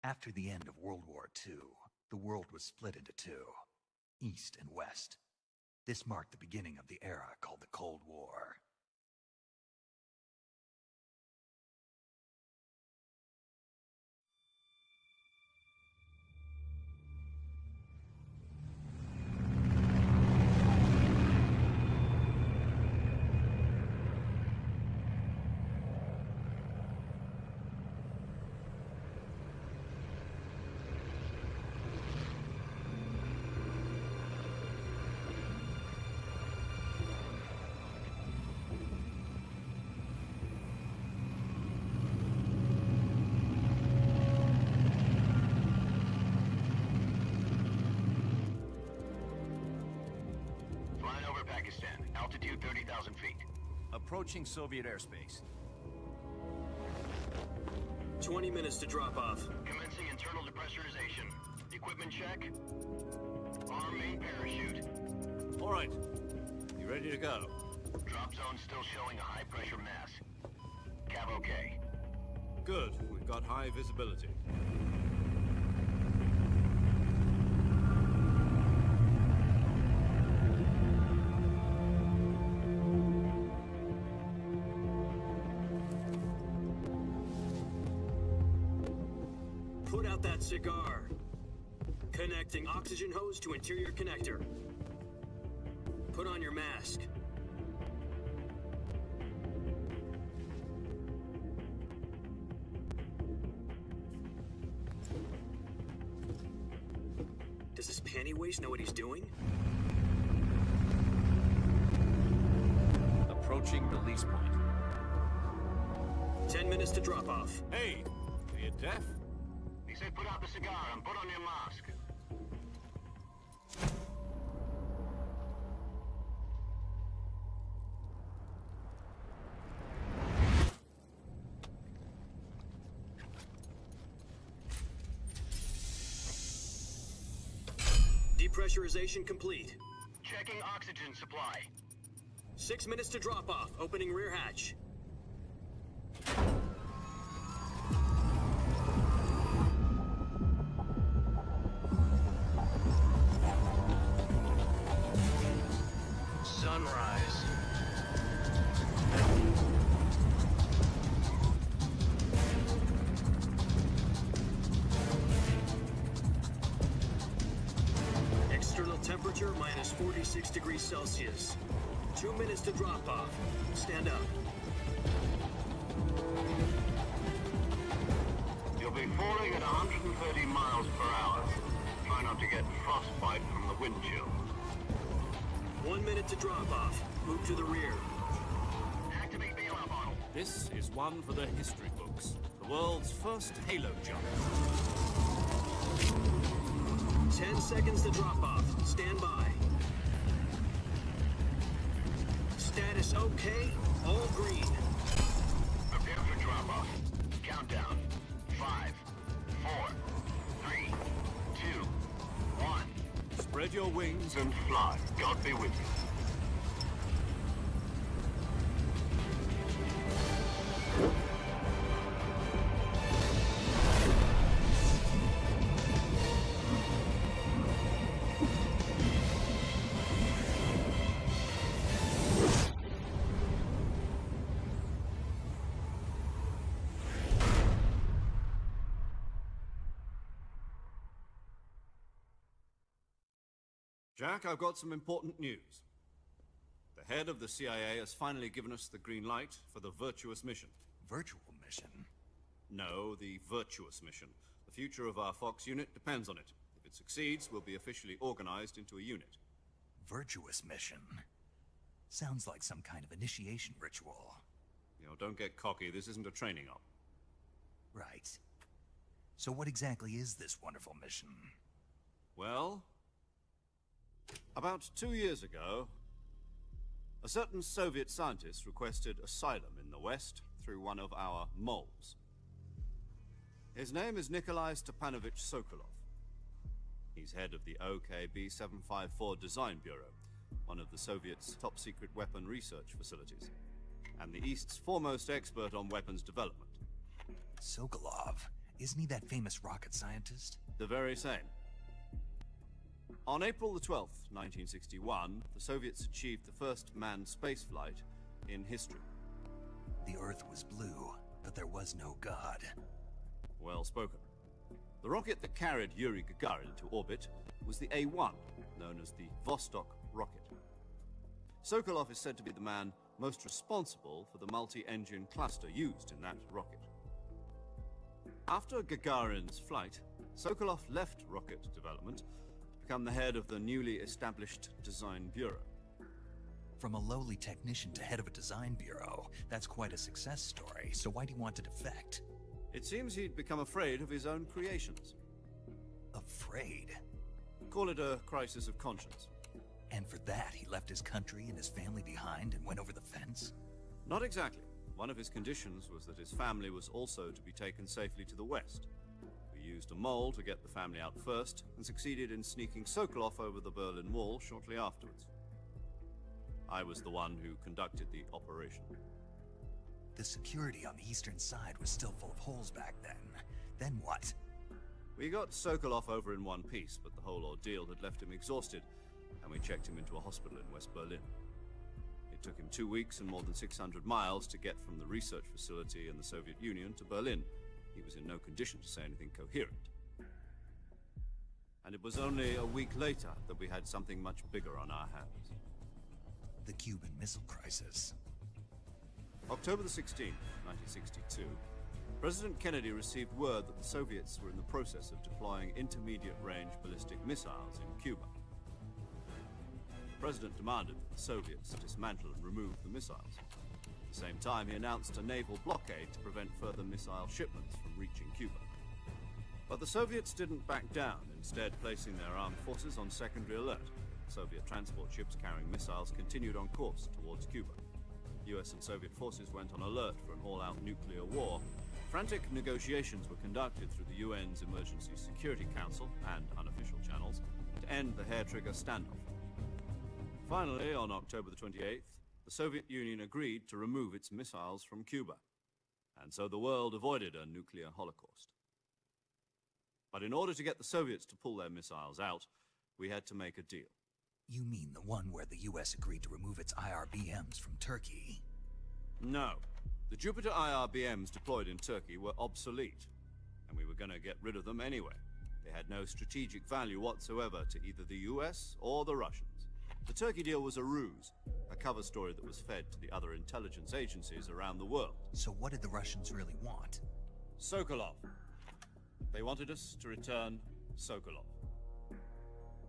After the end of World War II, the world was split into two, East and West. This marked the beginning of the era called the Cold War. Altitude 30,000 feet. Approaching Soviet airspace. 20 minutes to drop off. Commencing internal depressurization. Equipment check. Arm main parachute. All right. You ready to go? Drop zone still showing a high pressure mass. Cav okay. Good. We've got high visibility. Put out that cigar. Connecting oxygen hose to interior connector. Put on your mask. Does this panty waste know what he's doing? Approaching release point. 10 minutes to drop off. Hey, are you deaf? He said put out the cigar and put on your mask. Depressurization complete. Checking oxygen supply. 6 minutes to drop off. Opening rear hatch. Sunrise. External temperature minus 46 degrees Celsius. 2 minutes to drop off. Stand up. You'll be falling at 130 miles per hour. Try not to get frostbite from the wind chill. 1 minute to drop off. Move to the rear. Activate bailout bottle. This is one for the history books. The world's first halo jump. 10 seconds to drop off. Stand by. Status okay. All green. Prepare for drop off. Countdown. 5, 4, 3, 2, 1. Spread your wings And fly. God be with you. Jack, I've got some important news. The head of the CIA has finally given us the green light for the virtuous mission. Virtual mission? No, the virtuous mission. The future of our Fox unit depends on it. If it succeeds, we'll be officially organized into a unit. Virtuous mission? Sounds like some kind of initiation ritual. You know, don't get cocky. This isn't a training op. Right. So what exactly is this wonderful mission? Well, about 2 years ago, a certain Soviet scientist requested asylum in the West through one of our moles. His name is Nikolai Stepanovich Sokolov. He's head of the OKB-754 Design Bureau, one of the Soviets' top-secret weapon research facilities, and the East's foremost expert on weapons development. Sokolov. Isn't he that famous rocket scientist? The very same. On April the 12th, 1961, the Soviets achieved the first manned spaceflight in history. The Earth was blue, but there was no God. Well spoken. The rocket that carried Yuri Gagarin into orbit was the A-1, known as the Vostok rocket. Sokolov is said to be the man most responsible for the multi-engine cluster used in that rocket. After Gagarin's flight, Sokolov left rocket development to become the head of the newly established Design Bureau. From a lowly technician to head of a design bureau, that's quite a success story, so why'd he want to defect? It seems he'd become afraid of his own creations. Afraid? Call it a crisis of conscience. And for that, he left his country and his family behind and went over the fence? Not exactly. One of his conditions was that his family was also to be taken safely to the west. We used a mole to get the family out first, and succeeded in sneaking Sokolov over the Berlin Wall shortly afterwards. I was the one who conducted the operation. The security on the eastern side was still full of holes back then. Then what? We got Sokolov over in one piece, but the whole ordeal had left him exhausted, and we checked him into a hospital in West Berlin. It took him 2 weeks and more than 600 miles to get from the research facility in the Soviet Union to Berlin. He was in no condition to say anything coherent. And it was only a week later that we had something much bigger on our hands. The Cuban Missile Crisis. October the 16th, 1962, President Kennedy received word that the Soviets were in the process of deploying intermediate-range ballistic missiles in Cuba. The President demanded that the Soviets dismantle and remove the missiles. At the same time, he announced a naval blockade to prevent further missile shipments from reaching Cuba. But the Soviets didn't back down, instead placing their armed forces on secondary alert. Soviet transport ships carrying missiles continued on course towards Cuba. US and Soviet forces went on alert for an all-out nuclear war. Frantic negotiations were conducted through the UN's Emergency Security Council and unofficial channels to end the hair-trigger standoff. Finally, on October the 28th, the Soviet Union agreed to remove its missiles from Cuba, and so the world avoided a nuclear holocaust. But in order to get the Soviets to pull their missiles out, we had to make a deal. You mean the one where the US agreed to remove its IRBMs from Turkey? No. The Jupiter IRBMs deployed in Turkey were obsolete, and we were going to get rid of them anyway. They had no strategic value whatsoever to either the US or the Russians. The Turkey deal was a ruse, a cover story that was fed to the other intelligence agencies around the world. So what did the Russians really want? Sokolov. They wanted us to return Sokolov.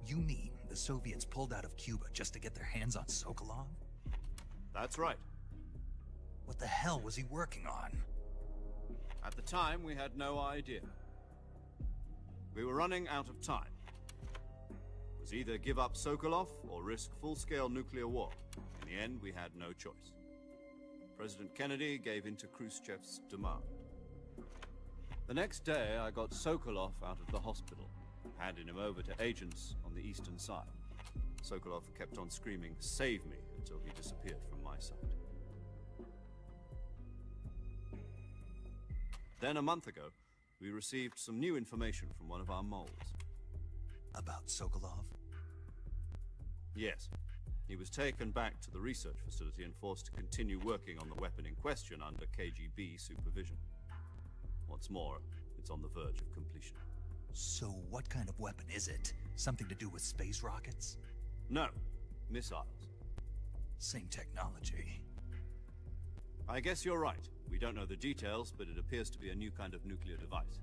You mean the Soviets pulled out of Cuba just to get their hands on Sokolov? That's right. What the hell was he working on? At the time, we had no idea. We were running out of time. It was either give up Sokolov or risk full-scale nuclear war. In the end, we had no choice. President Kennedy gave in to Khrushchev's demand. The next day, I got Sokolov out of the hospital, handing him over to agents on the eastern side. Sokolov kept on screaming, "Save me," until he disappeared from my sight. Then a month ago, we received some new information from one of our moles. About Sokolov? Yes. He was taken back to the research facility and forced to continue working on the weapon in question under KGB supervision. What's more, it's on the verge of completion. So what kind of weapon is it? Something to do with space rockets? No, missiles. Same technology. I guess you're right. We don't know the details, but it appears to be a new kind of nuclear device.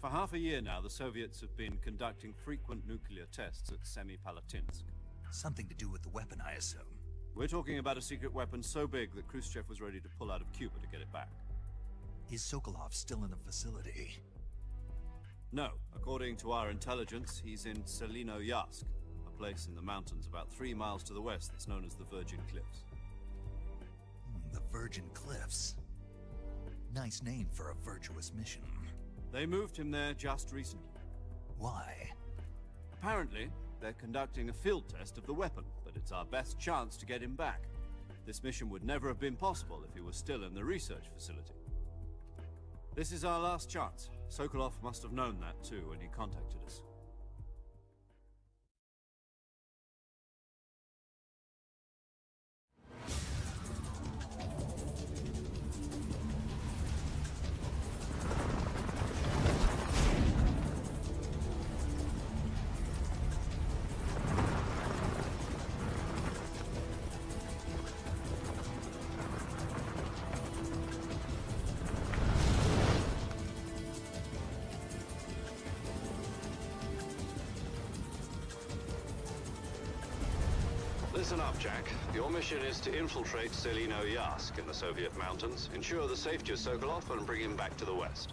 For half a year now, the Soviets have been conducting frequent nuclear tests at Semipalatinsk. Something to do with the weapon, I assume. We're talking about a secret weapon so big that Khrushchev was ready to pull out of Cuba to get it back. Is Sokolov still in the facility? No. According to our intelligence, he's in Selinoyarsk, a place in the mountains about 3 miles to the west that's known as the Virgin Cliffs. The Virgin Cliffs. Nice name for a virtuous mission. They moved him there just recently. Why? Apparently, they're conducting a field test of the weapon, but it's our best chance to get him back. This mission would never have been possible if he was still in the research facility. This is our last chance. Sokolov must have known that too when he contacted us. Listen up, Jack. Your mission is to infiltrate Selino Yask in the Soviet mountains, ensure the safety of Sokolov, and bring him back to the West.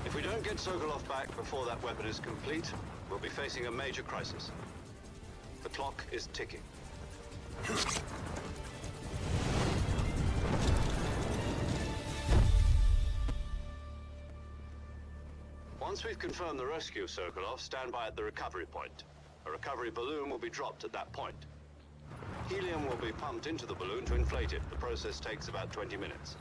If we don't get Sokolov back before that weapon is complete, we'll be facing a major crisis. The clock is ticking. Once we've confirmed the rescue of Sokolov, stand by at the recovery point. A recovery balloon will be dropped at that point. Helium will be pumped into the balloon to inflate it. The process takes about 20 minutes.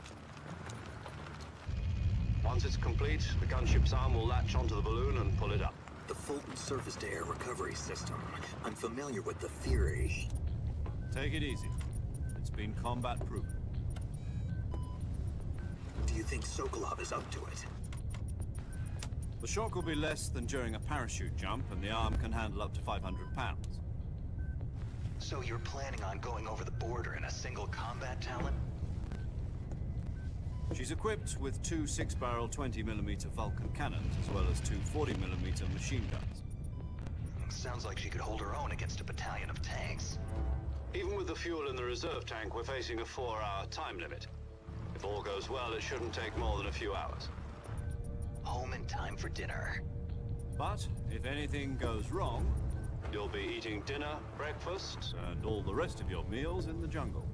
Once it's complete, the gunship's arm will latch onto the balloon and pull it up. The Fulton surface-to-air recovery system. I'm familiar with the theory. Take it easy. It's been combat-proven. Do you think Sokolov is up to it? The shock will be less than during a parachute jump, and the arm can handle up to 500 pounds. So you're planning on going over the border in a single combat Talon? She's equipped with two 6-barrel 20mm Vulcan cannons, as well as two 40mm machine guns. Sounds like she could hold her own against a battalion of tanks. Even with the fuel in the reserve tank, we're facing a 4-hour time limit. If all goes well, it shouldn't take more than a few hours. Home in time for dinner. But if anything goes wrong, You'll be eating dinner, breakfast, and all the rest of your meals in the jungle.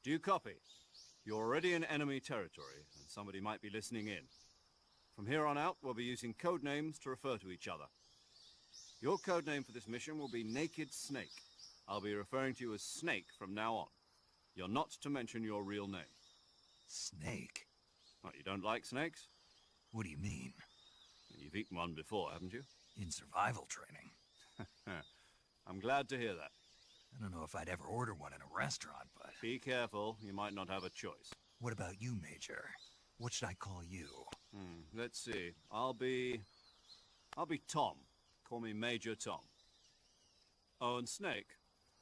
Do you copy? You're already in enemy territory, and somebody might be listening in. From here on out, we'll be using code names to refer to each other. Your code name for this mission will be Naked Snake. I'll be referring to you as Snake from now on. You're not to mention your real name. Snake? What, you don't like snakes? What do you mean? You've eaten one before, haven't you? In survival training. I'm glad to hear that. I don't know if I'd ever order one in a restaurant, but... Be careful, you might not have a choice. What about you, Major? What should I call you? Let's see. I'll be Tom. Call me Major Tom. Oh, and Snake.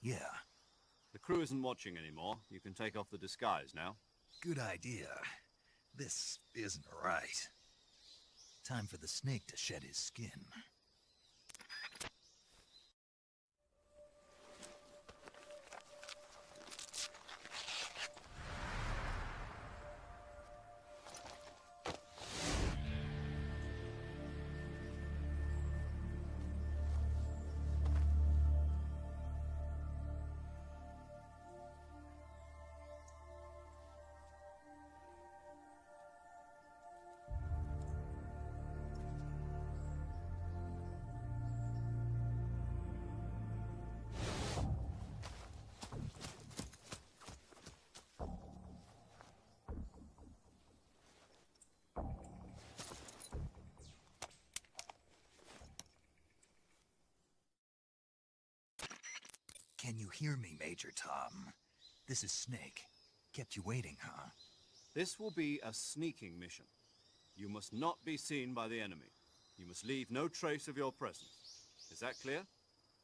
Yeah, The crew isn't watching anymore. You can take off the disguise now. good idea. This isn't right. Time for the snake to shed his skin. Can you hear me, Major Tom? This is Snake. Kept you waiting, huh? This will be a sneaking mission. You must not be seen by the enemy. You must leave no trace of your presence. Is that clear?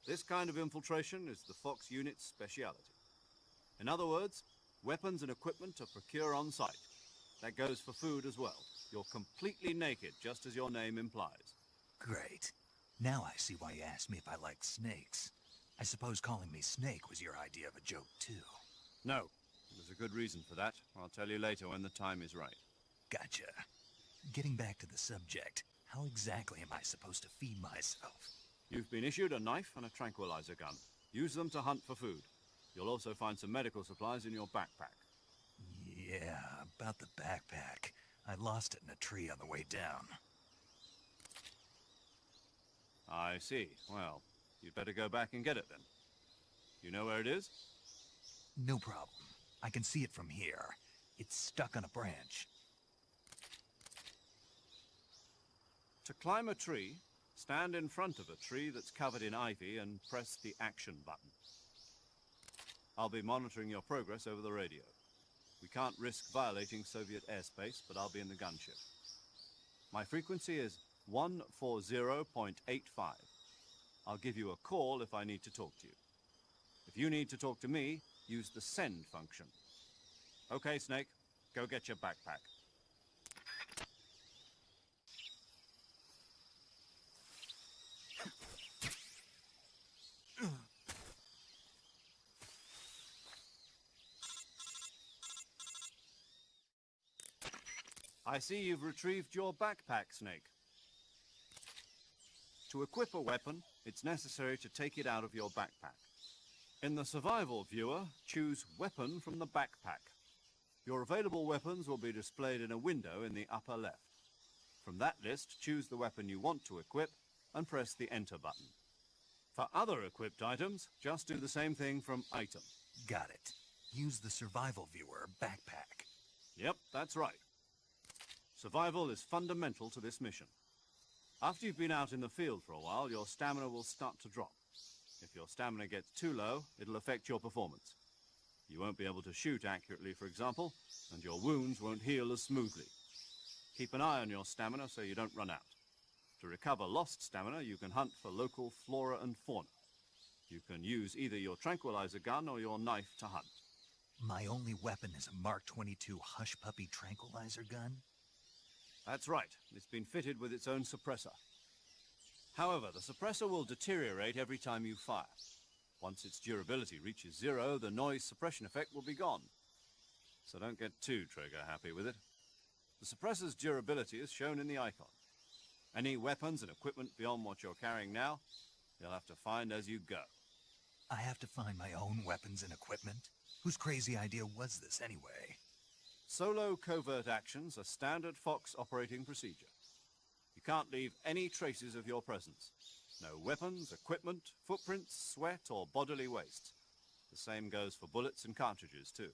This kind of infiltration is the Fox unit's speciality. In other words, weapons and equipment are procured on site. That goes for food as well. You're completely naked, just as your name implies. Great. Now I see why you asked me if I like snakes. I suppose calling me Snake was your idea of a joke, too. No. There's a good reason for that. I'll tell you later when the time is right. Gotcha. Getting back to the subject, how exactly am I supposed to feed myself? You've been issued a knife and a tranquilizer gun. Use them to hunt for food. You'll also find some medical supplies in your backpack. Yeah, about the backpack. I lost it in a tree on the way down. I see. Well, you'd better go back and get it then. You know where it is? No problem. I can see it from here. It's stuck on a branch. To climb a tree, stand in front of a tree that's covered in ivy and press the action button. I'll be monitoring your progress over the radio. We can't risk violating Soviet airspace, but I'll be in the gunship. My frequency is 140.85. I'll give you a call if I need to talk to you. If you need to talk to me, use the send function. Okay, Snake, go get your backpack. I see you've retrieved your backpack, Snake. To equip a weapon, it's necessary to take it out of your backpack. In the survival viewer, choose Weapon from the backpack. Your available weapons will be displayed in a window in the upper left. From that list, choose the weapon you want to equip and press the Enter button. For other equipped items, just do the same thing from Item. Got it. Use the survival viewer backpack. Yep, that's right. Survival is fundamental to this mission. After you've been out in the field for a while, your stamina will start to drop. If your stamina gets too low, it'll affect your performance. You won't be able to shoot accurately, for example, and your wounds won't heal as smoothly. Keep an eye on your stamina so you don't run out. To recover lost stamina, you can hunt for local flora and fauna. You can use either your tranquilizer gun or your knife to hunt. My only weapon is a Mark 22 Hush Puppy tranquilizer gun? That's right. It's been fitted with its own suppressor. However, the suppressor will deteriorate every time you fire. Once its durability reaches 0, the noise suppression effect will be gone. So don't get too trigger happy with it. The suppressor's durability is shown in the icon. Any weapons and equipment beyond what you're carrying now, you'll have to find as you go. I have to find my own weapons and equipment? Whose crazy idea was this anyway? Solo covert actions are standard Fox operating procedure. You can't leave any traces of your presence. No weapons, equipment, footprints, sweat, or bodily waste. The same goes for bullets and cartridges, too.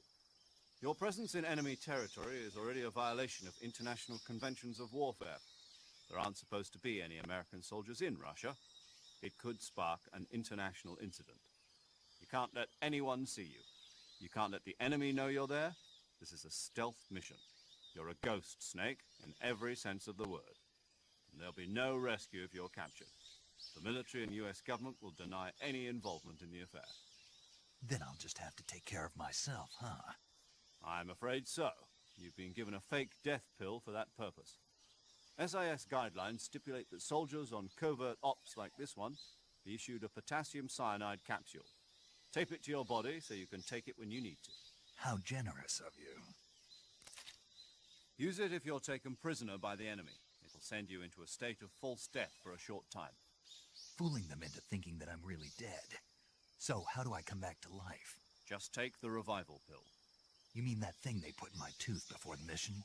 Your presence in enemy territory is already a violation of international conventions of warfare. There aren't supposed to be any American soldiers in Russia. It could spark an international incident. You can't let anyone see you. You can't let the enemy know you're there. This is a stealth mission. You're a ghost, Snake, in every sense of the word. And there'll be no rescue if you're captured. The military and US government will deny any involvement in the affair. Then I'll just have to take care of myself, huh? I'm afraid so. You've been given a fake death pill for that purpose. SIS guidelines stipulate that soldiers on covert ops like this one be issued a potassium cyanide capsule. Tape it to your body so you can take it when you need to. How generous of you. Use it if you're taken prisoner by the enemy. It'll send you into a state of false death for a short time. Fooling them into thinking that I'm really dead. So how do I come back to life? Just take the revival pill. You mean that thing they put in my tooth before the mission?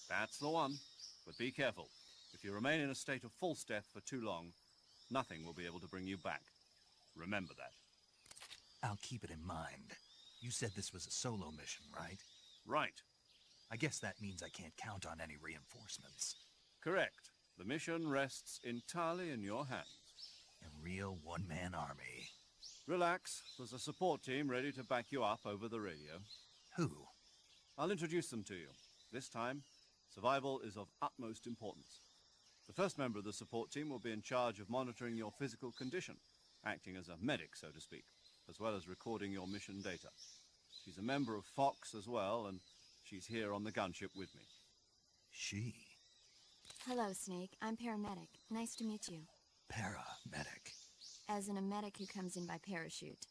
That's the one. But be careful. If you remain in a state of false death for too long, nothing will be able to bring you back. Remember that. I'll keep it in mind. You said this was a solo mission, right? Right. I guess that means I can't count on any reinforcements. Correct. The mission rests entirely in your hands. A real one-man army. Relax. There's a support team ready to back you up over the radio. Who? I'll introduce them to you. This time, survival is of utmost importance. The first member of the support team will be in charge of monitoring your physical condition, acting as a medic, so to speak, as well as recording your mission data. She's a member of Fox as well, and she's here on the gunship with me. She? Hello, Snake. I'm paramedic. Nice to meet you. Paramedic. As in a medic who comes in by parachute.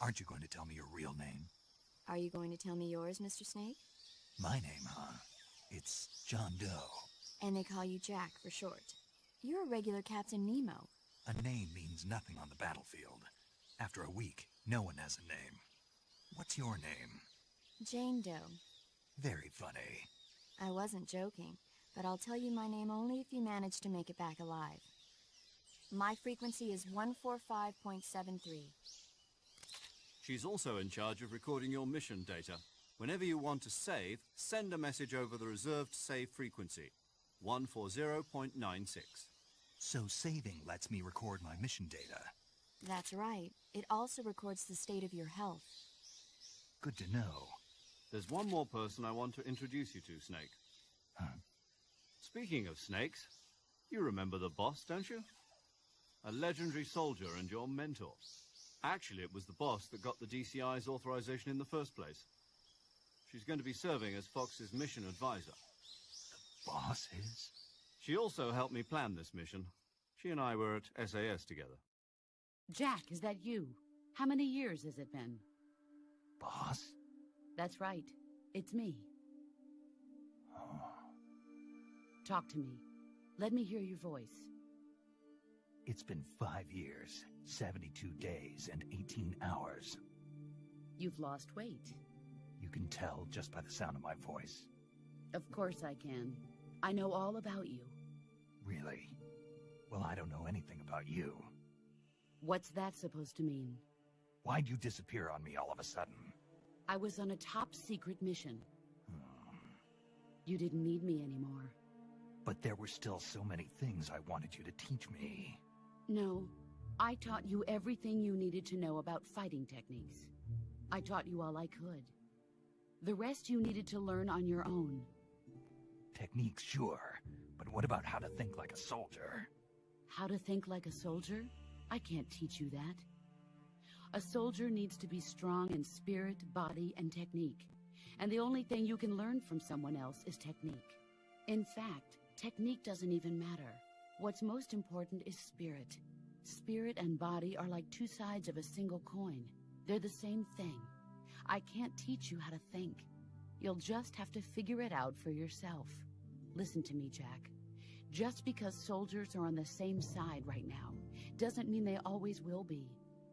Aren't you going to tell me your real name? Are you going to tell me yours, Mr. Snake? My name, huh? It's John Doe. And they call you Jack for short. You're a regular Captain Nemo. A name means nothing on the battlefield. After a week, no one has a name. What's your name? Jane Doe. Very funny. I wasn't joking, but I'll tell you my name only if you manage to make it back alive. My frequency is 145.73. She's also in charge of recording your mission data. Whenever you want to save, send a message over the reserved save frequency, 140.96. So saving lets me record my mission data. That's right. It also records the state of your health. Good to know. There's one more person I want to introduce you to, Snake. Huh? Speaking of snakes, you remember the boss, don't you? A legendary soldier and your mentor. Actually, it was the boss that got the DCI's authorization in the first place. She's going to be serving as Fox's mission advisor. The boss is? She also helped me plan this mission. She and I were at SAS together. Jack, is that you? How many years has it been? Boss? That's right. It's me. Oh. Talk to me. Let me hear your voice. It's been 5 years, 72 days, and 18 hours. You've lost weight. You can tell just by the sound of my voice. Of course I can. I know all about you. Really? Well, I don't know anything about you. What's that supposed to mean? Why'd you disappear on me all of a sudden? I was on a top-secret mission. You didn't need me anymore. But there were still so many things I wanted you to teach me. No, I taught you everything you needed to know about fighting techniques. I taught you all I could. The rest you needed to learn on your own. Techniques, sure. But what about how to think like a soldier? How to think like a soldier? I can't teach you that. A soldier needs to be strong in spirit, body, and technique. And the only thing you can learn from someone else is technique. In fact, technique doesn't even matter. What's most important is spirit. Spirit and body are like two sides of a single coin. They're the same thing. I can't teach you how to think. You'll just have to figure it out for yourself. Listen to me, Jack. Just because soldiers are on the same side right now doesn't mean they always will be.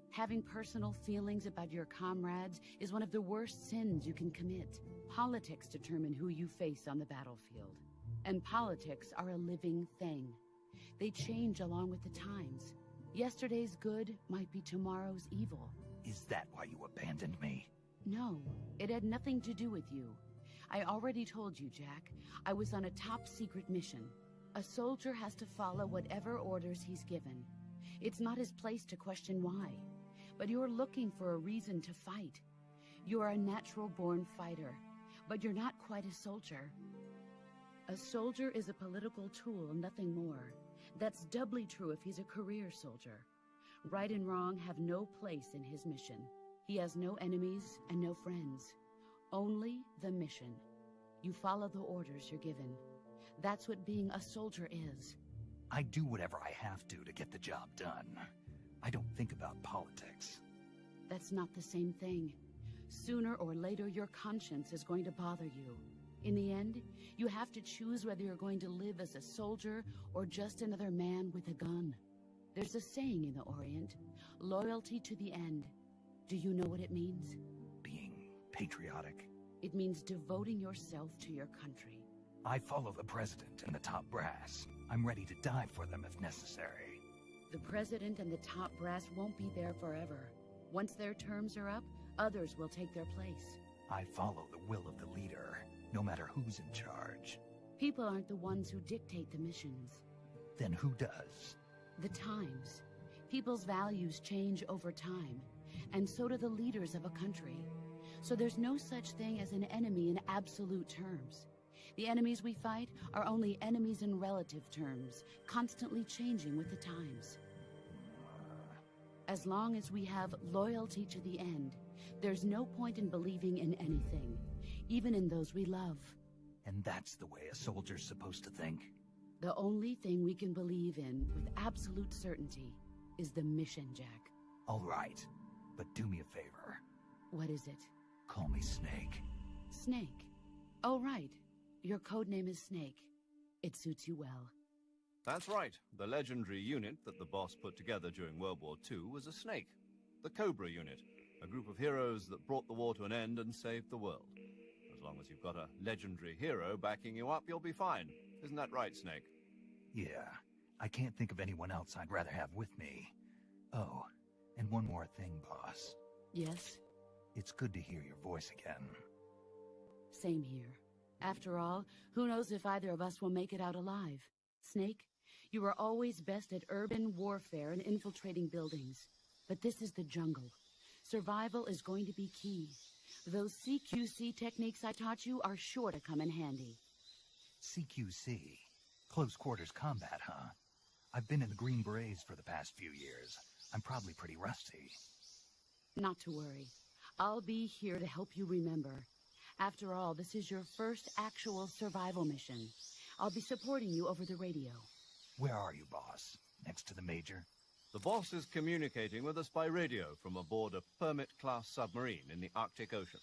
Having personal feelings about your comrades is one of the worst sins you can commit. Politics determine who you face on the battlefield. And politics are a living thing. They change along with the times. Yesterday's good might be tomorrow's evil. Is that why you abandoned me? No, it had nothing to do with you. I already told you, Jack. I was on a top-secret mission. A soldier has to follow whatever orders he's given. It's not his place to question why. But you're looking for a reason to fight. You're a natural-born fighter, but you're not quite a soldier. A soldier is a political tool, nothing more. That's doubly true if he's a career soldier. Right and wrong have no place in his mission. He has no enemies and no friends. Only the mission. You follow the orders you're given. That's what being a soldier is. I do whatever I have to get the job done. I don't think about politics. That's not the same thing. Sooner or later, your conscience is going to bother you. In the end, you have to choose whether you're going to live as a soldier or just another man with a gun. There's a saying in the Orient, loyalty to the end. Do you know what it means? Being patriotic. It means devoting yourself to your country. I follow the president and the top brass. I'm ready to die for them if necessary. The president and the top brass won't be there forever. Once their terms are up, others will take their place. I follow the will of the leader, no matter who's in charge. People aren't the ones who dictate the missions. Then who does? The times. People's values change over time. and so do the leaders of a country. So there's no such thing as an enemy in absolute terms. The enemies we fight are only enemies in relative terms, constantly changing with the times. As long as we have loyalty to the end, there's no point in believing in anything, even in those we love. And that's the way a soldier's supposed to think? The only thing we can believe in with absolute certainty is the mission, Jack. All right, but do me a favor. What is it? Call me Snake. Snake? Oh, right. Your code name is Snake. It suits you well. That's right. The legendary unit that the boss put together during World War II was a snake. The Cobra unit, a group of heroes that brought the war to an end and saved the world. As long as you've got a legendary hero backing you up, you'll be fine. Isn't that right, Snake? Yeah, I can't think of anyone else I'd rather have with me. Oh, and one more thing, boss. Yes? It's good to hear your voice again. Same here. After all, who knows if either of us will make it out alive? Snake, you are always best at urban warfare and infiltrating buildings. But this is the jungle. Survival is going to be key. Those CQC techniques I taught you are sure to come in handy. CQC? Close quarters combat, huh? I've been in the Green Berets for the past few years. I'm probably pretty rusty. Not to worry. I'll be here to help you remember. After all, this is your first actual survival mission. I'll be supporting you over the radio. Where are you, boss? Next to the Major? The boss is communicating with us by radio from aboard a Permit-class submarine in the Arctic Ocean.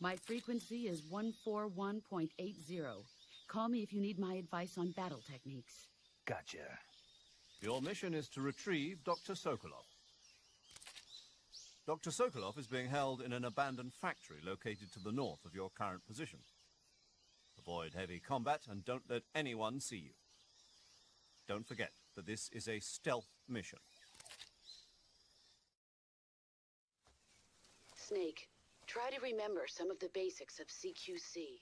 My frequency is 141.80. Call me if you need my advice on battle techniques. Gotcha. Your mission is to retrieve Dr. Sokolov. Dr. Sokolov is being held in an abandoned factory located to the north of your current position. Avoid heavy combat and don't let anyone see you. Don't forget that this is a stealth mission. Snake, try to remember some of the basics of CQC.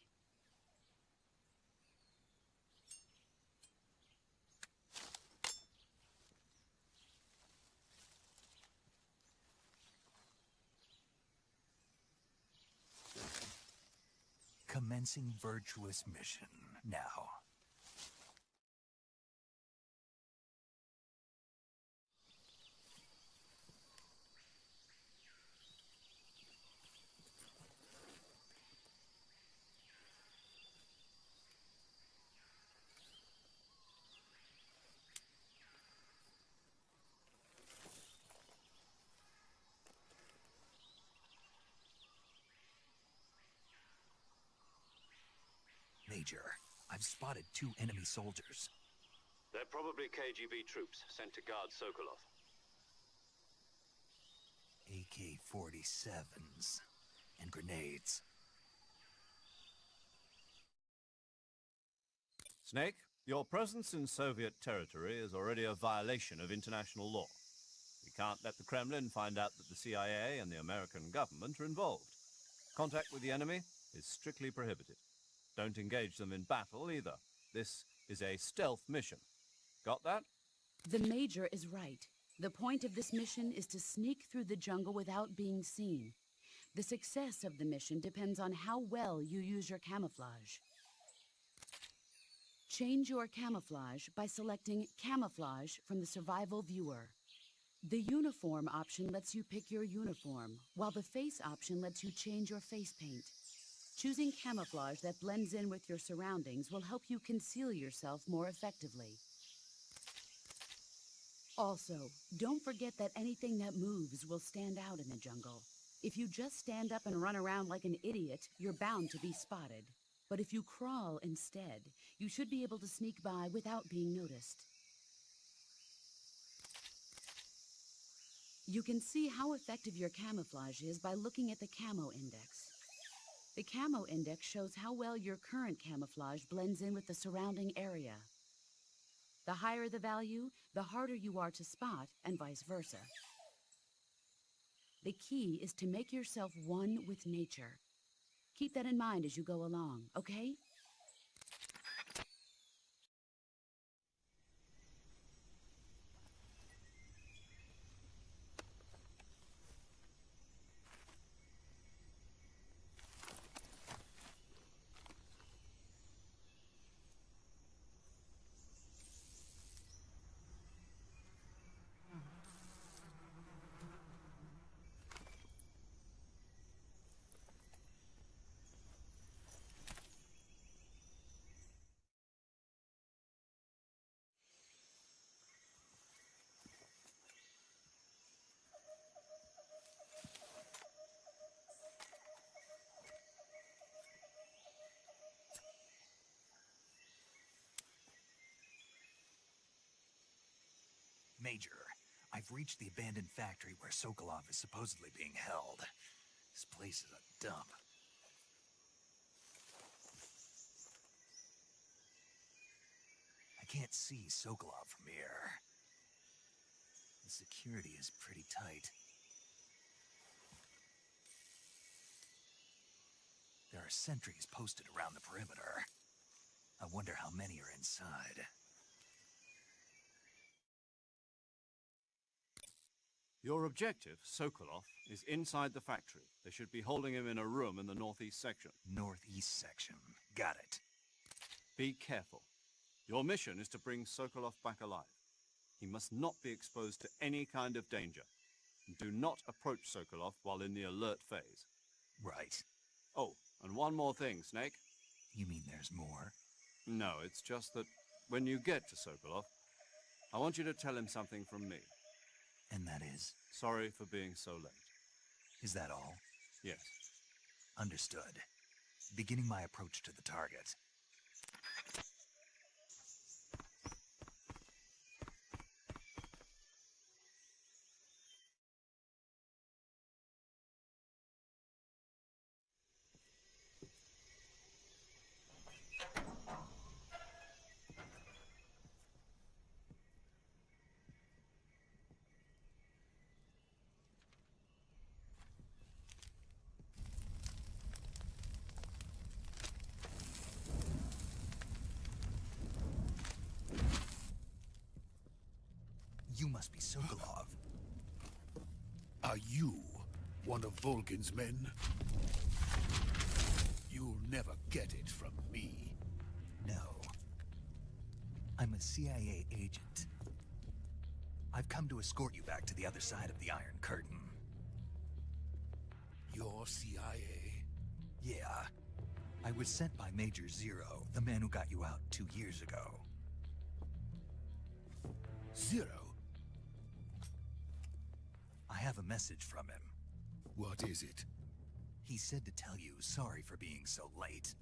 Commencing virtuous mission now. Major, I've spotted 2 enemy soldiers. They're probably KGB troops sent to guard Sokolov. AK-47s and grenades. Snake, your presence in Soviet territory is already a violation of international law. We can't let the Kremlin find out that the CIA and the American government are involved. Contact with the enemy is strictly prohibited. Don't engage them in battle either. This is a stealth mission. Got that? The Major is right. The point of this mission is to sneak through the jungle without being seen. The success of the mission depends on how well you use your camouflage. Change your camouflage by selecting Camouflage from the Survival Viewer. The Uniform option lets you pick your uniform, while the Face option lets you change your face paint. Choosing camouflage that blends in with your surroundings will help you conceal yourself more effectively. Also, don't forget that anything that moves will stand out in the jungle. If you just stand up and run around like an idiot, you're bound to be spotted. But if you crawl instead, you should be able to sneak by without being noticed. You can see how effective your camouflage is by looking at the Camo Index. The Camo Index shows how well your current camouflage blends in with the surrounding area. The higher the value, the harder you are to spot, and vice versa. The key is to make yourself one with nature. Keep that in mind as you go along, okay? Major, I've reached the abandoned factory where Sokolov is supposedly being held. This place is a dump. I can't see Sokolov from here. The security is pretty tight. There are sentries posted around the perimeter. I wonder how many are inside. Your objective, Sokolov, is inside the factory. They should be holding him in a room in the northeast section. Northeast section. Got it. Be careful. Your mission is to bring Sokolov back alive. He must not be exposed to any kind of danger. Do not approach Sokolov while in the alert phase. Right. Oh, and one more thing, Snake. You mean there's more? No, it's just that when you get to Sokolov, I want you to tell him something from me. And that is? Sorry for being so late. Is that all? Yes. Understood. Beginning my approach to the target. You must be Sokolov. Are you one of Volgin's men? You'll never get it from me. No. I'm a CIA agent. I've come to escort you back to the other side of the Iron Curtain. You're CIA? Yeah. I was sent by Major Zero, the man who got you out 2 years ago. Zero? I have a message from him. What is it? He said to tell you sorry for being so late.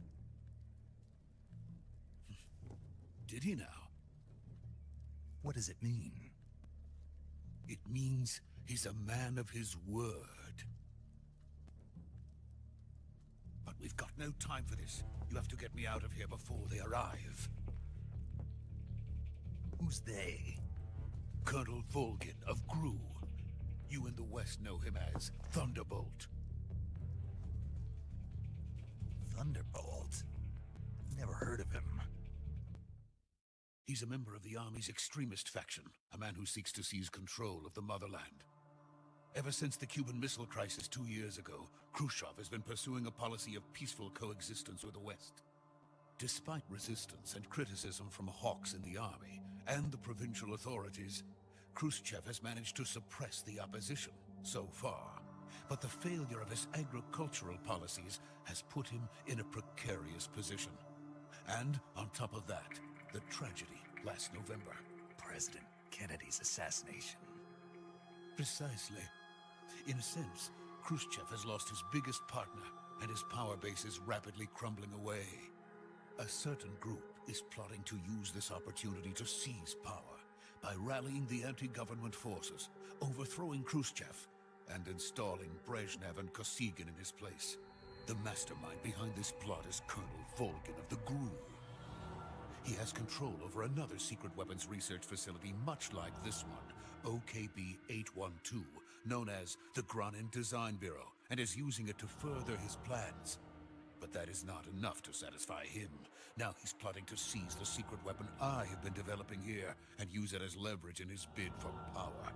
Did he now? What does it mean? It means he's a man of his word. But we've got no time for this. You have to get me out of here before they arrive. Who's they? Colonel Volgin of Gru. You in the West know him as Thunderbolt. Thunderbolt? Never heard of him. He's a member of the Army's extremist faction, a man who seeks to seize control of the motherland. Ever since the Cuban Missile Crisis 2 years ago, Khrushchev has been pursuing a policy of peaceful coexistence with the West. Despite resistance and criticism from hawks in the Army and the provincial authorities, Khrushchev has managed to suppress the opposition so far. But the failure of his agricultural policies has put him in a precarious position. And on top of that, the tragedy last November. President Kennedy's assassination. Precisely. In a sense, Khrushchev has lost his biggest partner, and his power base is rapidly crumbling away. A certain group is plotting to use this opportunity to seize power by rallying the anti-government forces, overthrowing Khrushchev, and installing Brezhnev and Kosygin in his place. The mastermind behind this plot is Colonel Volgin of the GRU. He has control over another secret weapons research facility much like this one, OKB-812, known as the Granin Design Bureau, and is using it to further his plans. But that is not enough to satisfy him. Now he's plotting to seize the secret weapon I have been developing here and use it as leverage in his bid for power.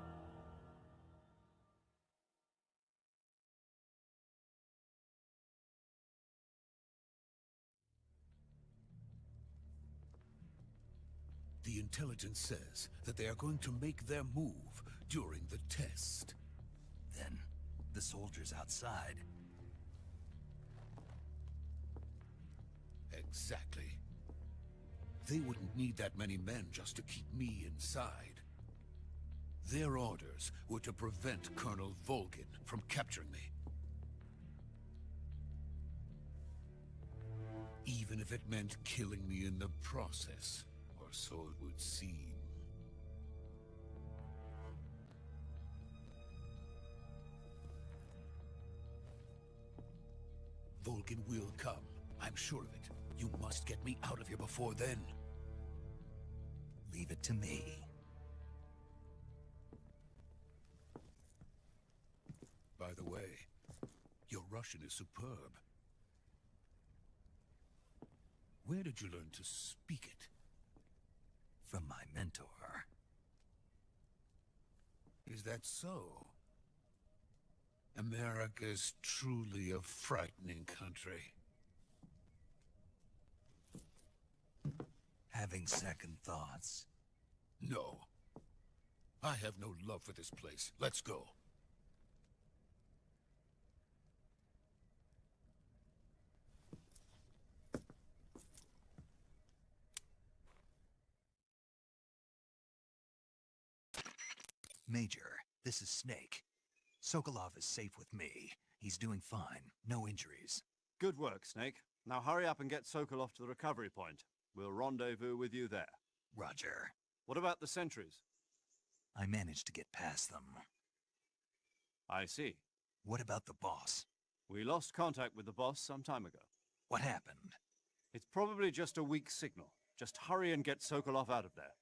The intelligence says that they are going to make their move during the test. Then, the soldiers outside. Exactly. They wouldn't need that many men just to keep me inside. Their orders were to prevent Colonel Volgin from capturing me. Even if it meant killing me in the process, or so it would seem. Volgin will come. I'm sure of it. You must get me out of here before then. Leave it to me. By the way, your Russian is superb. Where did you learn to speak it? From my mentor. Is that so? America's truly a frightening country. Having second thoughts? No. I have no love for this place. Let's go. Major, this is Snake. Sokolov is safe with me. He's doing fine. No injuries. Good work, Snake. Now hurry up and get Sokolov to the recovery point. We'll rendezvous with you there. Roger. What about the sentries? I managed to get past them. I see. What about the boss? We lost contact with the boss some time ago. What happened? It's probably just a weak signal. Just hurry and get Sokolov out of there.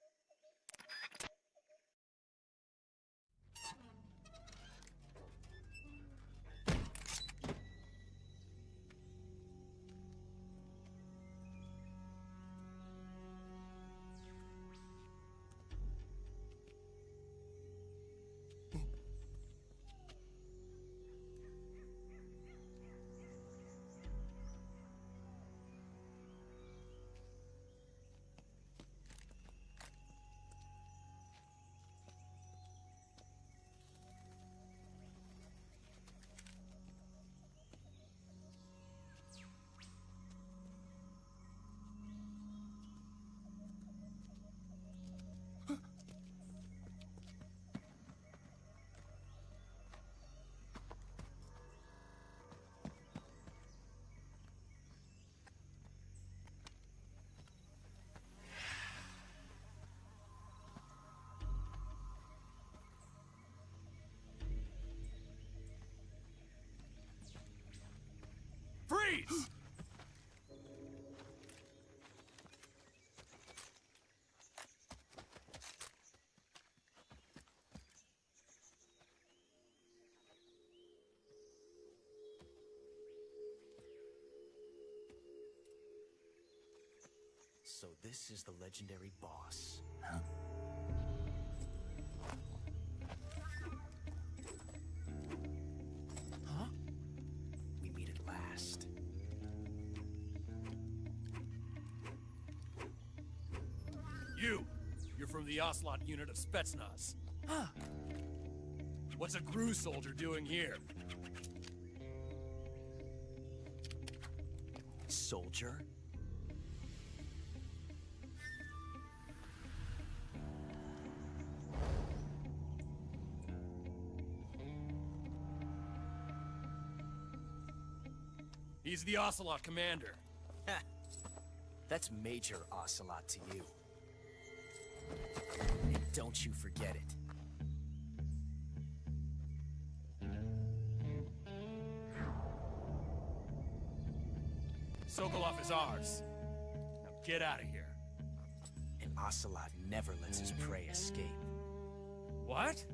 Freeze! So this is the legendary boss. Huh? Huh? We meet at last. You're from the Ocelot unit of Spetsnaz. Huh. What's a Gru soldier doing here? Soldier? He's the Ocelot commander. That's Major Ocelot to you. And don't you forget it. Sokolov is ours. Now get out of here. And Ocelot never lets his prey escape. What?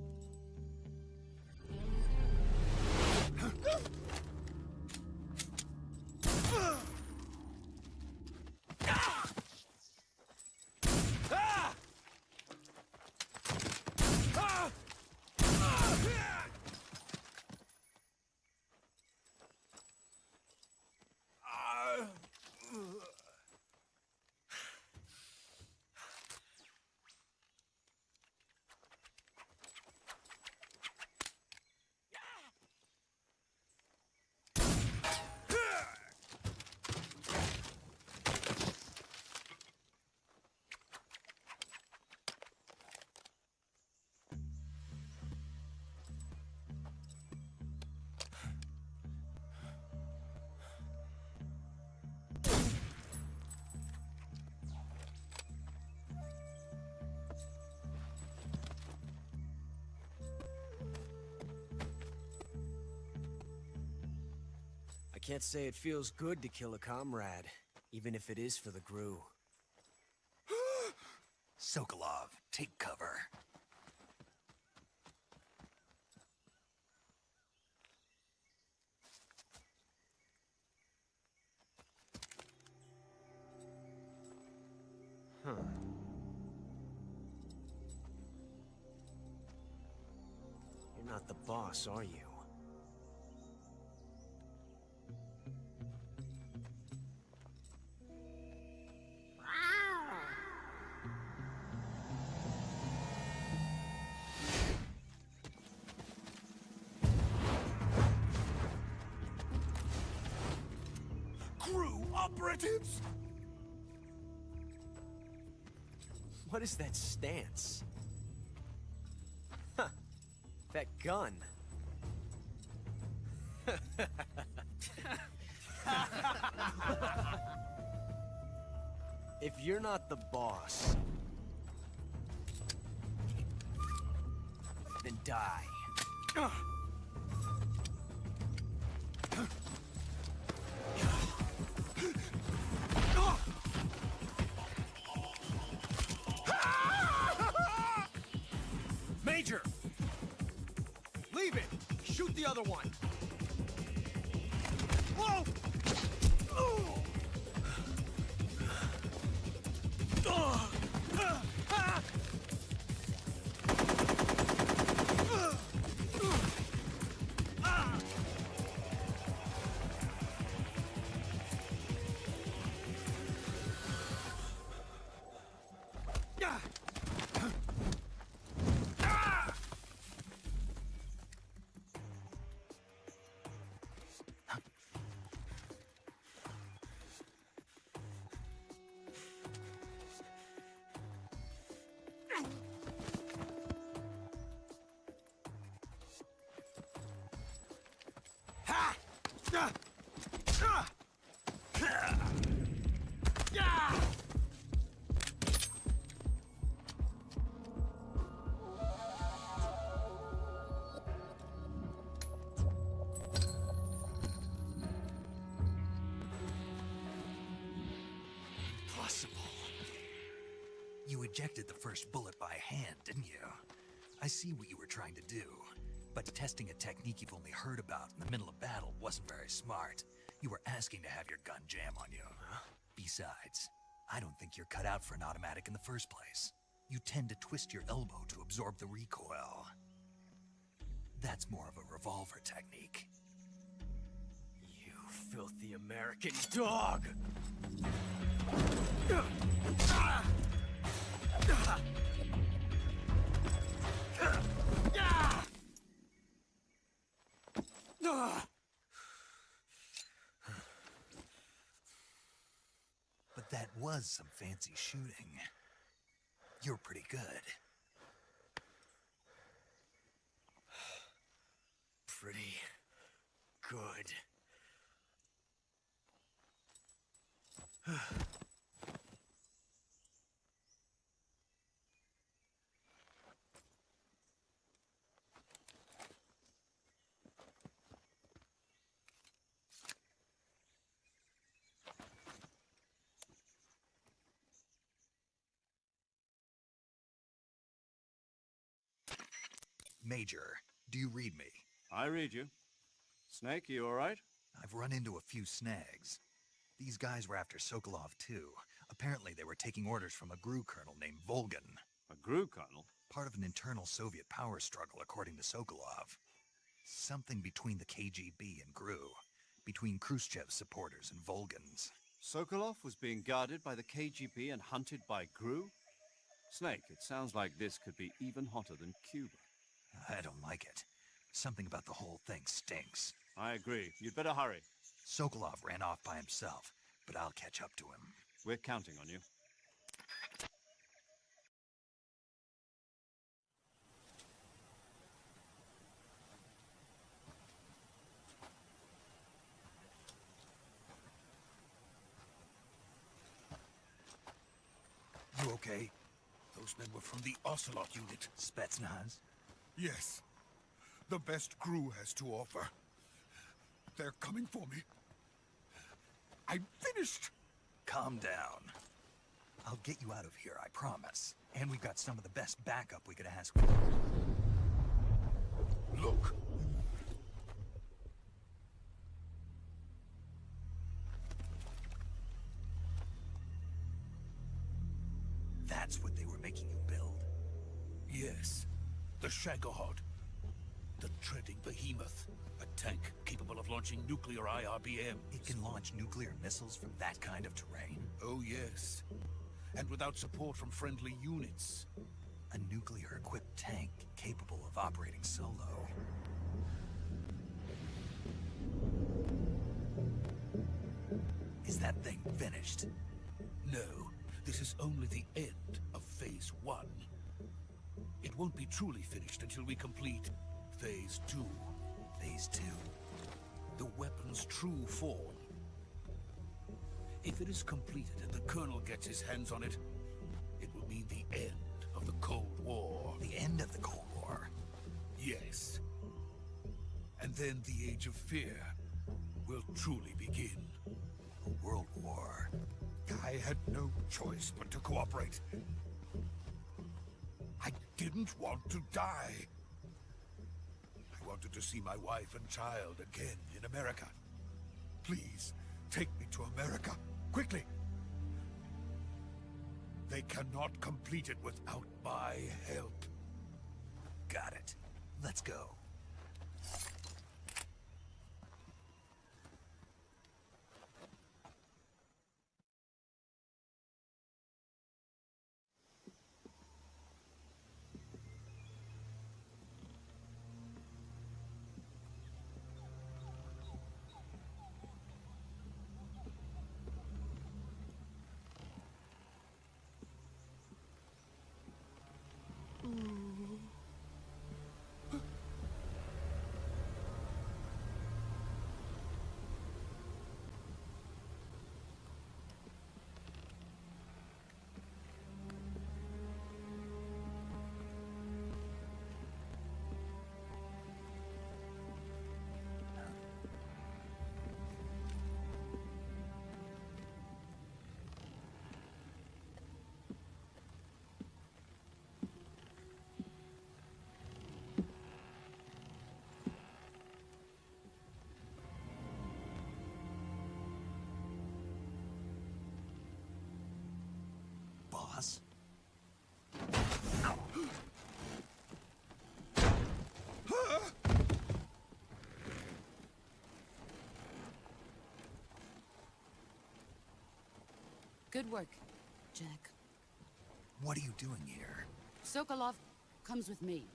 Can't say it feels good to kill a comrade, even if it is for the GRU. Sokolov, take cover. Huh. You're not the boss, are you? GRU operatives? What is that stance? Huh. That gun. If you're not the boss, then die. Major! Leave it! Shoot the other one! Whoa! Impossible. You ejected the first bullet by hand, didn't you? I see what you were trying to do. But testing a technique you've only heard about in the middle of battle wasn't very smart. You were asking to have your gun jam on you. Besides, I don't think you're cut out for an automatic in the first place. You tend to twist your elbow to absorb the recoil. That's more of a revolver technique. You filthy American dog! But that was some fancy shooting. You're pretty good. Pretty good. Major, do you read me? I read you. Snake, you all right? I've run into a few snags. These guys were after Sokolov too. Apparently they were taking orders from a GRU colonel named Volgan. A GRU colonel? Part of an internal Soviet power struggle, according to Sokolov. Something between the KGB and GRU. Between Khrushchev's supporters and Volgan's. Sokolov was being guarded by the KGB and hunted by GRU? Snake, it sounds like this could be even hotter than Cuba. I don't like it. Something about the whole thing stinks. I agree. You'd better hurry. Sokolov ran off by himself, but I'll catch up to him. We're counting on you. You okay? Those men were from the Ocelot unit. Spetsnaz? Yes. The best GRU has to offer. They're coming for me. finished! Calm down. I'll get you out of here, I promise. And we've got some of the best backup we could ask for. Look. That's what they were making you build? Yes. The Shagohod. The treading behemoth. A tank capable of launching nuclear IRBMs. It can launch nuclear missiles from that kind of terrain? Oh, yes. And without support from friendly units. A nuclear-equipped tank capable of operating solo. Is that thing finished? No. This is only the end of Phase 1. It won't be truly finished until we complete Phase 2. Phase 2? The weapon's true form. If it is completed and the Colonel gets his hands on it, it will mean the end of the Cold War. The end of the Cold War? Yes. And then the Age of Fear will truly begin. A world war? I had no choice but to cooperate. I didn't want to die. I wanted to see my wife and child again in America. Please, take me to America, quickly. They cannot complete it without my help. Got it. Let's go. Boss? Good work, Jack. What are you doing here? Sokolov comes with me.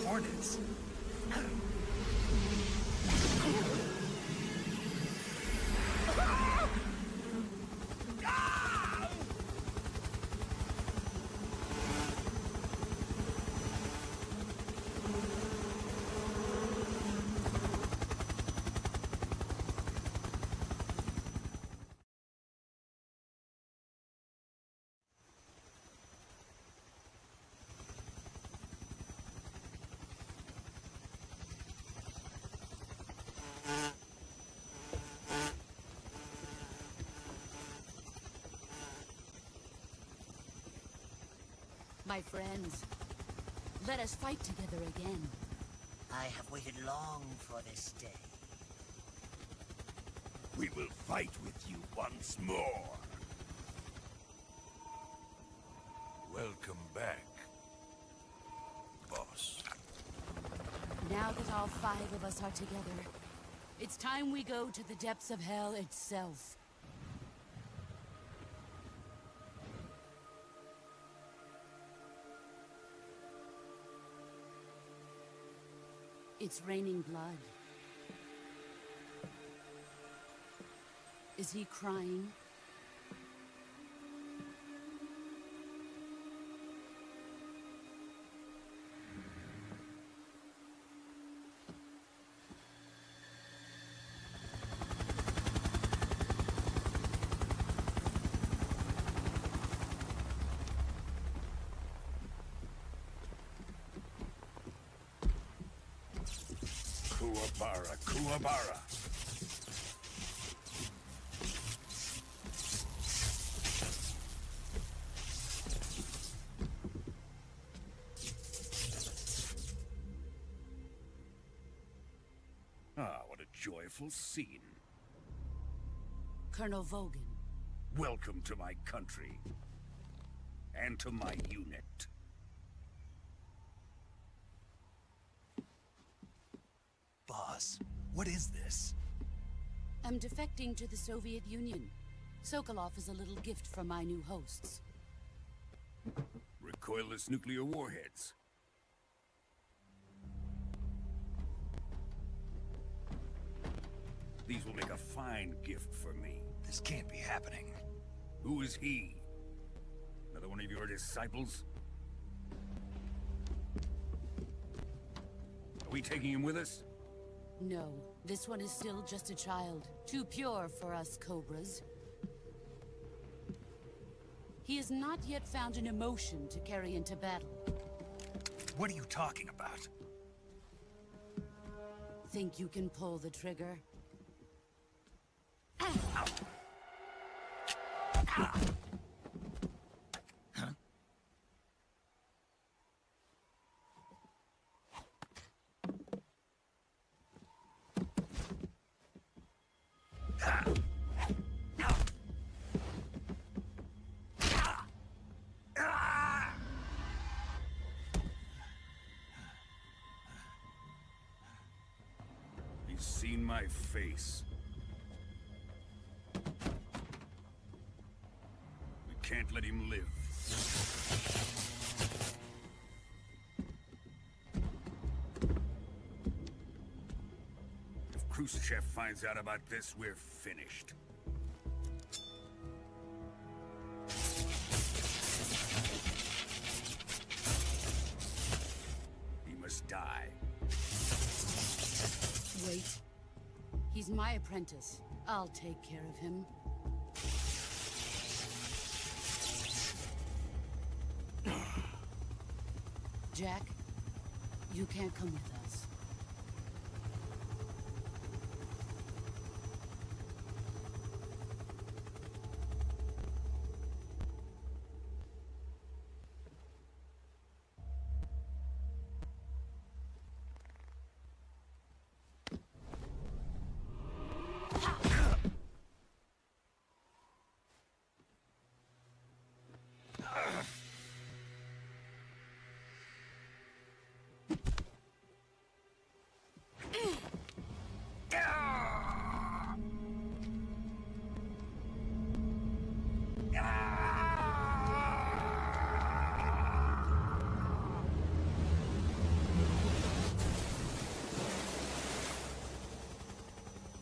Hornets? My friends, let us fight together again. I have waited long for this day. We will fight with you once more. Welcome back, boss. Now that all 5 of us are together, it's time we go to the depths of hell itself. It's raining blood. Is he crying? Kuwabara, Kuwabara. Ah, what a joyful scene. Colonel Vogan. Welcome to my country. And to my unit. Boss, what is this? I'm defecting to the Soviet Union. Sokolov is a little gift from my new hosts. Recoilless nuclear warheads. These will make a fine gift for me. This can't be happening. Who is he? Another one of your disciples? Are we taking him with us? No, this one is still just a child. Too pure for us Cobras. He has not yet found an emotion to carry into battle. What are you talking about? Think you can pull the trigger? He's seen my face. We can't let him live. If Khrushchev finds out about this, we're finished. He must die. Wait. He's my apprentice. I'll take care of him. Jack, you can't come with us.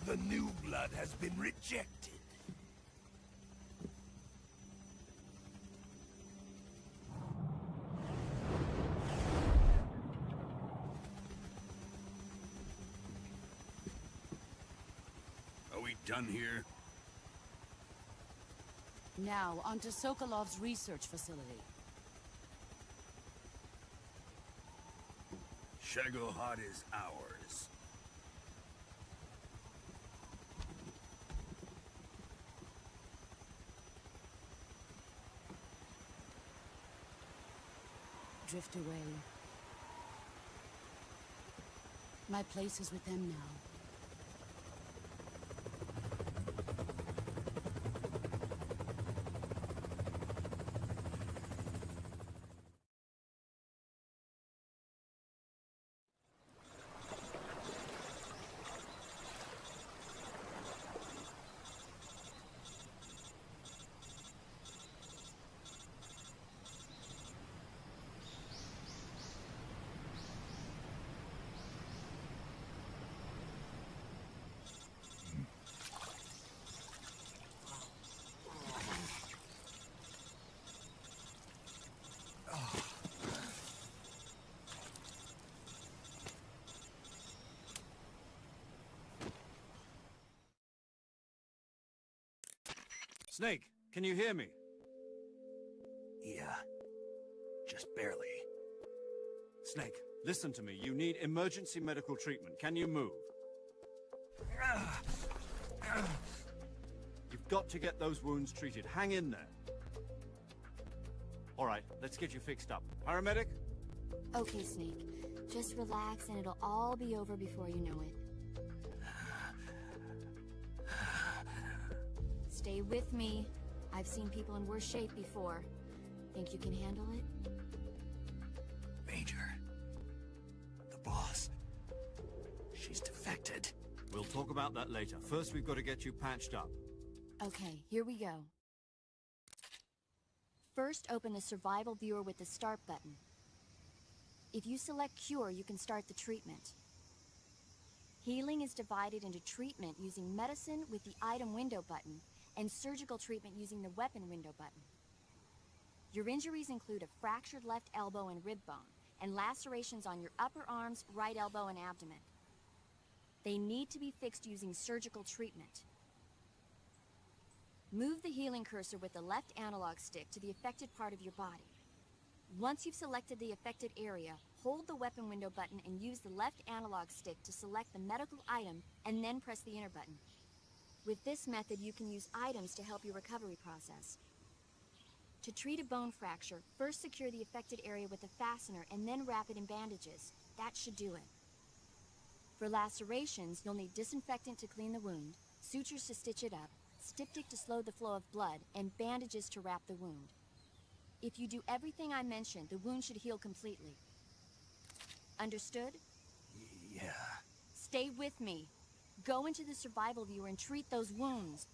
The new blood has been rejected. Are we done here? Now, onto Sokolov's research facility. Shagohod is ours. Drift away. My place is with them now. Snake, can you hear me? Yeah, just barely. Snake, Listen to me. You need emergency medical treatment. Can you move? You've got to get those wounds treated. Hang in there. All right, let's get you fixed up. Paramedic? Okay, Snake. Just relax and it'll all be over before you know it. Stay with me. I've seen people in worse shape before. Think you can handle it? Major. The boss. She's defected. We'll talk about that later. First, we've got to get you patched up. Okay, here we go. First, open the survival viewer with the start button. If you select cure, you can start the treatment. Healing is divided into treatment using medicine with the item window button and surgical treatment using the weapon window button. Your injuries include a fractured left elbow and rib bone, and lacerations on your upper arms, right elbow, and abdomen. They need to be fixed using surgical treatment. Move the healing cursor with the left analog stick to the affected part of your body. Once you've selected the affected area, hold the weapon window button and use the left analog stick to select the medical item and then press the enter button. With this method, you can use items to help your recovery process. To treat a bone fracture, first secure the affected area with a fastener and then wrap it in bandages. That should do it. For lacerations, you'll need disinfectant to clean the wound, sutures to stitch it up, styptic to slow the flow of blood, and bandages to wrap the wound. If you do everything I mentioned, the wound should heal completely. Understood? Yeah. Stay with me. Go into the survival viewer and treat those wounds.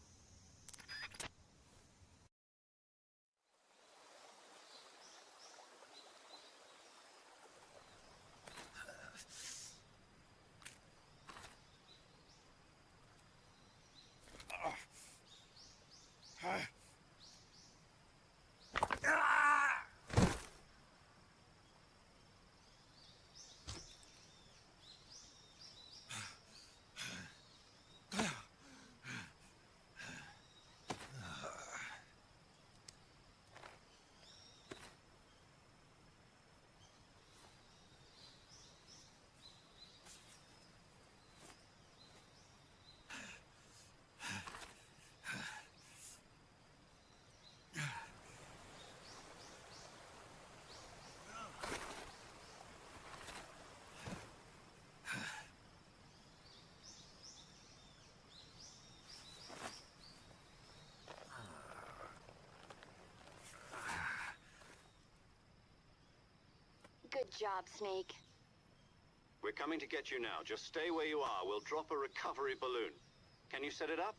Good job, Snake. We're coming to get you now. Just stay where you are. We'll drop a recovery balloon. Can you set it up?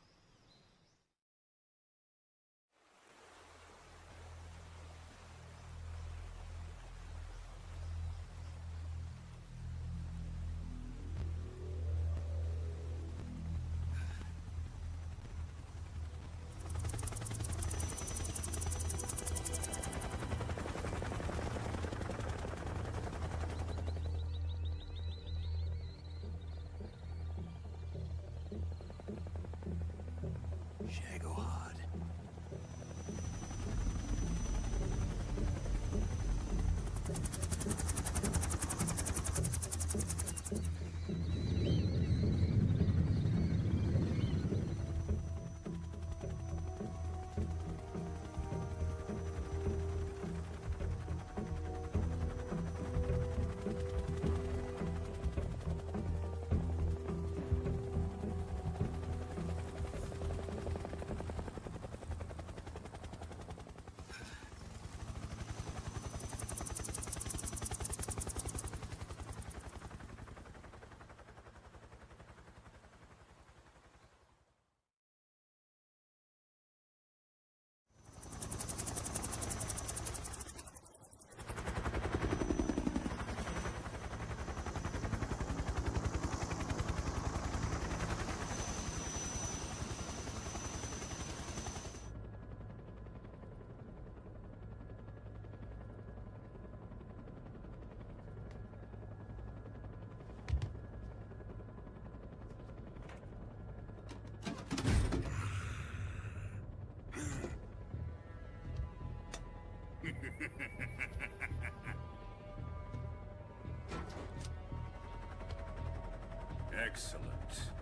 Excellent.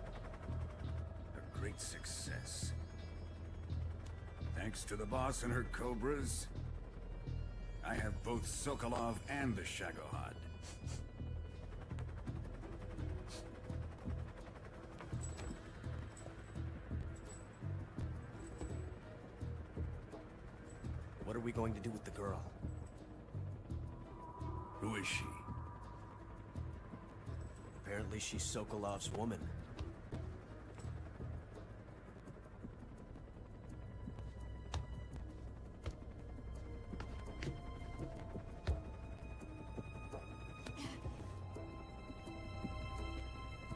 A great success. Thanks to the boss and her cobras, I have both Sokolov and the Shagohod. What are we going to do with the girl? Who is she? Apparently she's Sokolov's woman.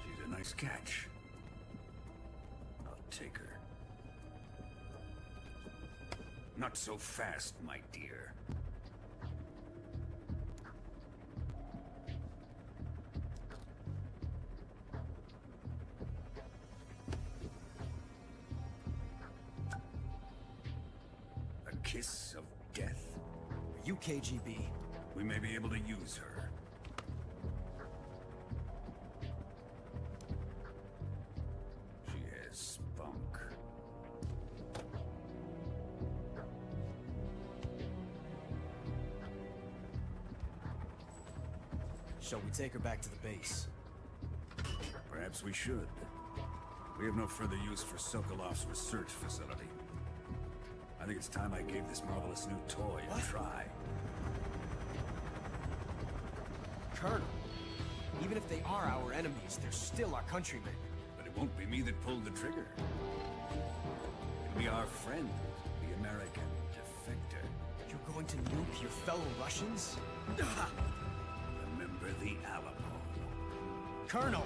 She's a nice catch. I'll take her. Not so fast, my dear. A kiss of death? Are you KGB? We may be able to use her. She has spunk. Shall we take her back to the base? Perhaps we should. We have no further use for Sokolov's research facility. I think it's time I gave this marvelous new toy a try. Colonel, even if they are our enemies, they're still our countrymen. But it won't be me that pulled the trigger. It'll be our friend, the American defector. You're going to nuke your fellow Russians? Remember the Alamo. Colonel!